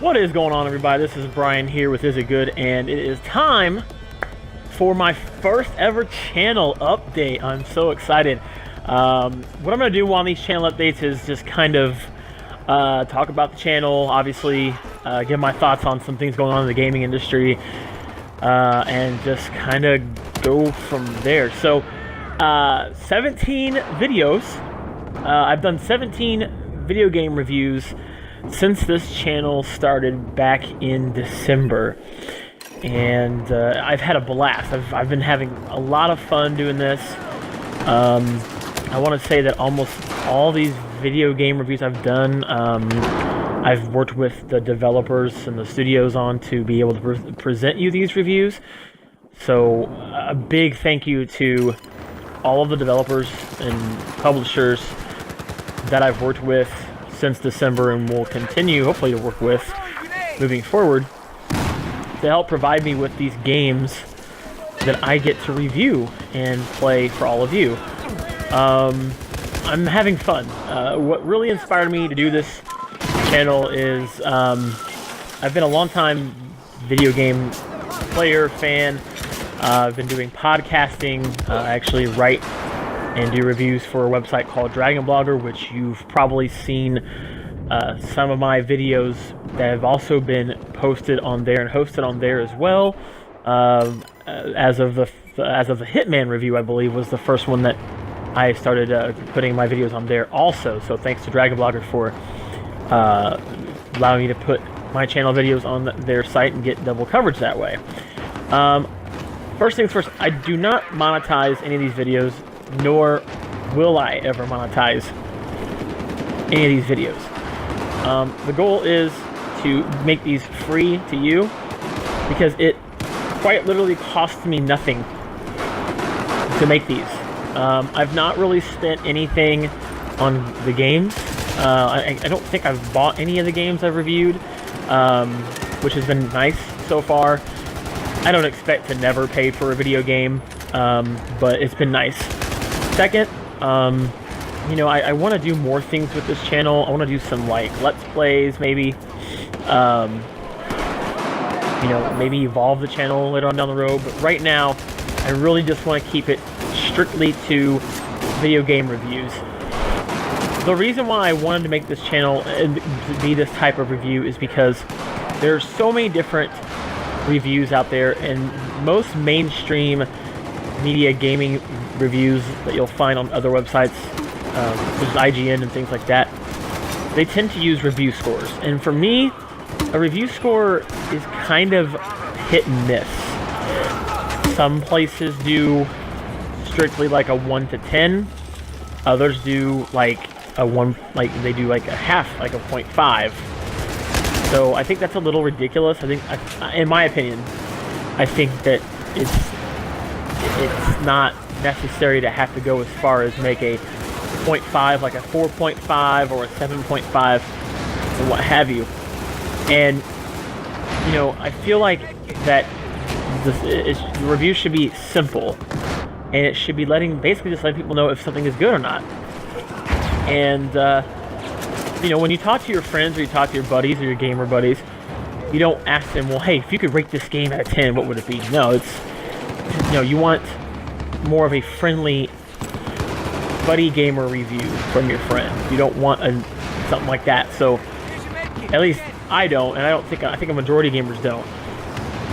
What is going on, everybody? This is Brian here with Is It Good, and it is time for my first ever channel update. I'm so excited. What I'm going to do on these channel updates is just kind of talk about the channel, obviously give my thoughts on some things going on in the gaming industry, and just kind of go from there. So 17 videos. I've done 17 video game reviews since this channel started back in December, and I've had a blast. I've been having a lot of fun doing this. I want to say that almost all these video game reviews I've done, I've worked with the developers and the studios on to be able to present you these reviews. So a big thank you to all of the developers and publishers that I've worked with since December and will continue hopefully to work with moving forward to help provide me with these games that I get to review and play for all of you. I'm having fun. What really inspired me to do this channel is I've been a long time video game player, fan. I've been doing podcasting. I actually write and do reviews for a website called Dragon Blogger, which you've probably seen some of my videos that have also been posted on there and hosted on there as well. As of the Hitman review, I believe, was the first one that I started putting my videos on there also. So thanks to Dragon Blogger for allowing me to put my channel videos on their site and get double coverage that way. First things first, I do not monetize any of these videos, nor will I ever monetize any of these videos. The goal is to make these free to you because it quite literally costs me nothing to make these. I've not really spent anything on the games. I don't think I've bought any of the games I've reviewed, which has been nice so far. I don't expect to never pay for a video game, but it's been nice. Second, you know, I want to do more things with this channel. I want to do some, like, Let's Plays, maybe. You know, maybe evolve the channel later on down the road. But right now, I really just want to keep it strictly to video game reviews. The reason why I wanted to make this channel and be this type of review is because there's so many different reviews out there, and most mainstream media gaming reviews that you'll find on other websites, such as IGN and things like that, they tend to use review scores. And for me, a review score is kind of hit and miss. Some places do strictly like a 1 to 10. Others do like a 1, like they do like a half, like a 0.5. So I think that's a little ridiculous. I think, in my opinion, I think that it's not necessary to have to go as far as make a 0.5, like a 4.5 or a 7.5 or what have you. And you know, I feel like that the review should be simple, and it should be basically just letting people know if something is good or not. And you know, when you talk to your friends or you talk to your buddies or your gamer buddies, you don't ask them, well, hey, if you could rate this game out of 10, what would it be? No, it's, you know, you want more of a friendly buddy gamer review from your friend. You don't want something like that. So at least I don't, and I think a majority of gamers don't.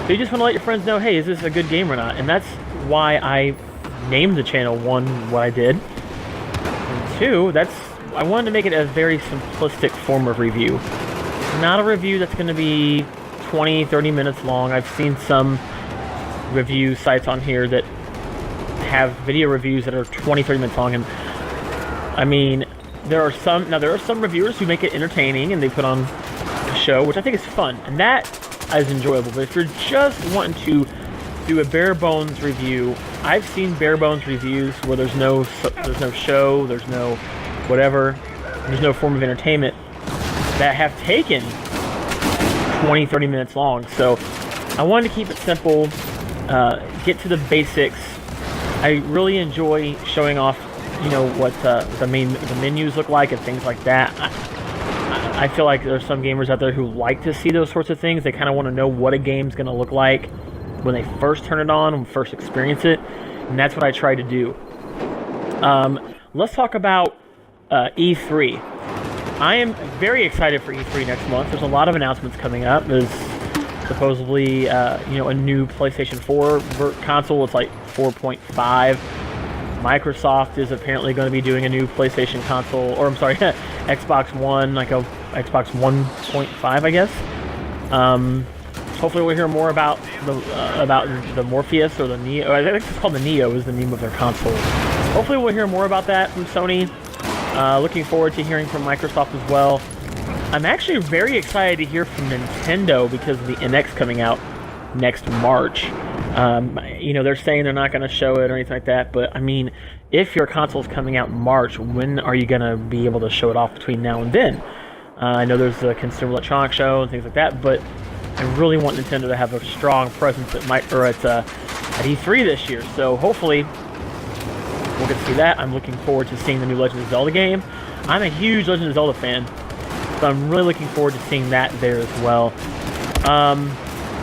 So you just want to let your friends know, hey, is this a good game or not? And that's why I named the channel, one, what I did, and two, I wanted to make it a very simplistic form of review. Not a review that's going to be 20, 30 minutes long. I've seen some review sites on here that have video reviews that are 20, 30 minutes long, and I mean, there are some reviewers who make it entertaining and they put on a show, which I think is fun, and that is enjoyable. But if you're just wanting to do a bare bones review, I've seen bare bones reviews where there's no show, there's no whatever, there's no form of entertainment that have taken 20, 30 minutes long. So I wanted to keep it simple, get to the basics. I really enjoy showing off, you know, what the menus look like and things like that. I feel like there's some gamers out there who like to see those sorts of things. They kind of want to know what a game's going to look like when they first turn it on, when first experience it, and that's what I try to do. Let's talk about E3. I am very excited for E3 next month. There's a lot of announcements coming up. There's supposedly, a new PlayStation 4 console. It's like 4.5. Microsoft is apparently going to be doing a new PlayStation console, or I'm sorry, Xbox One, like a Xbox 1.5, I guess. Hopefully we'll hear more about the Morpheus or the Neo. I think it's called the Neo is the name of their console. Hopefully we'll hear more about that from Sony. Looking forward to hearing from Microsoft as well. I'm actually very excited to hear from Nintendo because of the NX coming out next March. They're saying they're not going to show it or anything like that, but I mean, if your console's coming out in March, when are you going to be able to show it off between now and then? I know there's a Consumer Electronics Show and things like that, but I really want Nintendo to have a strong presence at E3 this year. So hopefully we'll get to see that. I'm looking forward to seeing the new Legend of Zelda game. I'm a huge Legend of Zelda fan, so I'm really looking forward to seeing that there as well.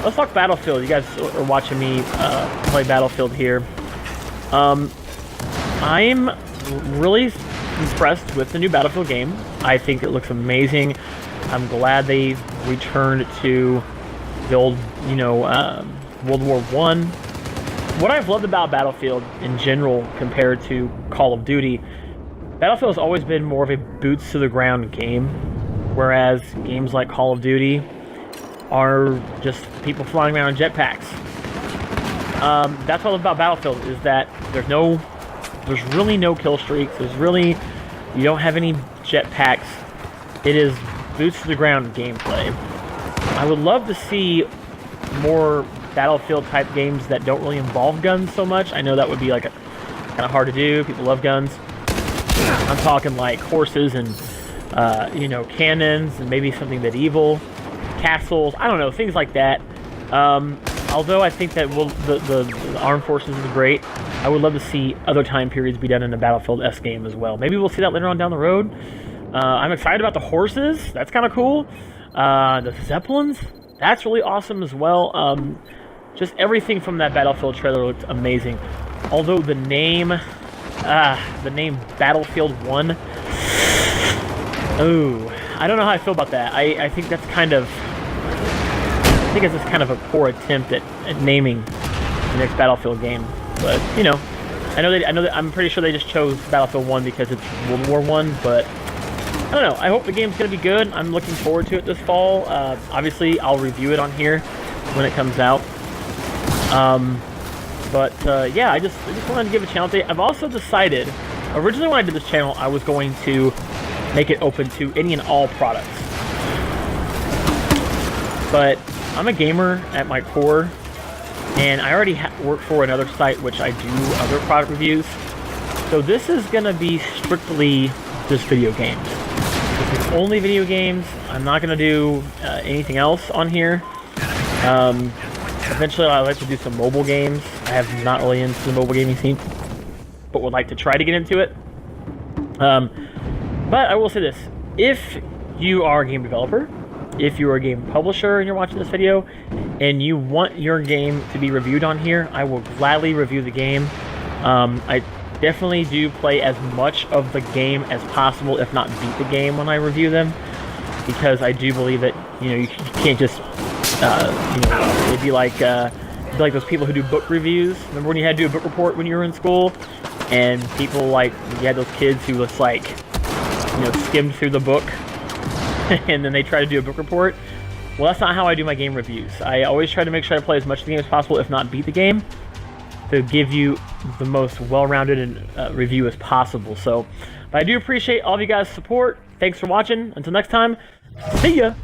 Let's talk Battlefield. You guys are watching me play Battlefield here. I'm really impressed with the new Battlefield game. I think it looks amazing. I'm glad they returned to the old, World War I. What I've loved about Battlefield in general compared to Call of Duty, Battlefield has always been more of a boots-to-the-ground game, whereas games like Call of Duty are just people flying around in jetpacks. That's what I love about Battlefield, is that there's really no kill streaks. You don't have any jetpacks. It is boots to the ground gameplay. I would love to see more Battlefield type games that don't really involve guns so much. I know that would be like kind of hard to do. People love guns. I'm talking like horses and cannons and maybe something medieval. Castles, I don't know, things like that. Although I think that the Armed Forces is great, I would love to see other time periods be done in a Battlefield S game as well. Maybe we'll see that later on down the road. I'm excited about the horses. That's kind of cool. The Zeppelins, that's really awesome as well. Just everything from that Battlefield trailer looked amazing. Although the name Battlefield 1, I don't know how I feel about that. I think that's kind of it's just kind of a poor attempt at naming the next Battlefield game. But I'm pretty sure they just chose Battlefield 1 because it's World War I. But I don't know. I hope the game's gonna be good. I'm looking forward to it this fall. Obviously, I'll review it on here when it comes out. I just wanted to give a channel update. I've also decided, originally when I did this channel, I was going to make it open to any and all products. But I'm a gamer at my core, and I already work for another site which I do other product reviews. So this is going to be strictly just video games. This is only video games. I'm not going to do anything else on here. Eventually I'd like to do some mobile games. I have not really into the mobile gaming scene, but would like to try to get into it. But I will say this, if you are a game developer, if you are a game publisher and you're watching this video, and you want your game to be reviewed on here, I will gladly review the game. I definitely do play as much of the game as possible, if not beat the game when I review them, because I do believe that, you can't just, it'd be like those people who do book reviews. Remember when you had to do a book report when you were in school? And people you had those kids who was skimmed through the book and then they try to do a book report. Well, that's not how I do my game reviews. I always try to make sure I play as much of the game as possible, if not beat the game, to give you the most well-rounded review as possible. So, but I do appreciate all of you guys' support. Thanks for watching. Until next time, see ya!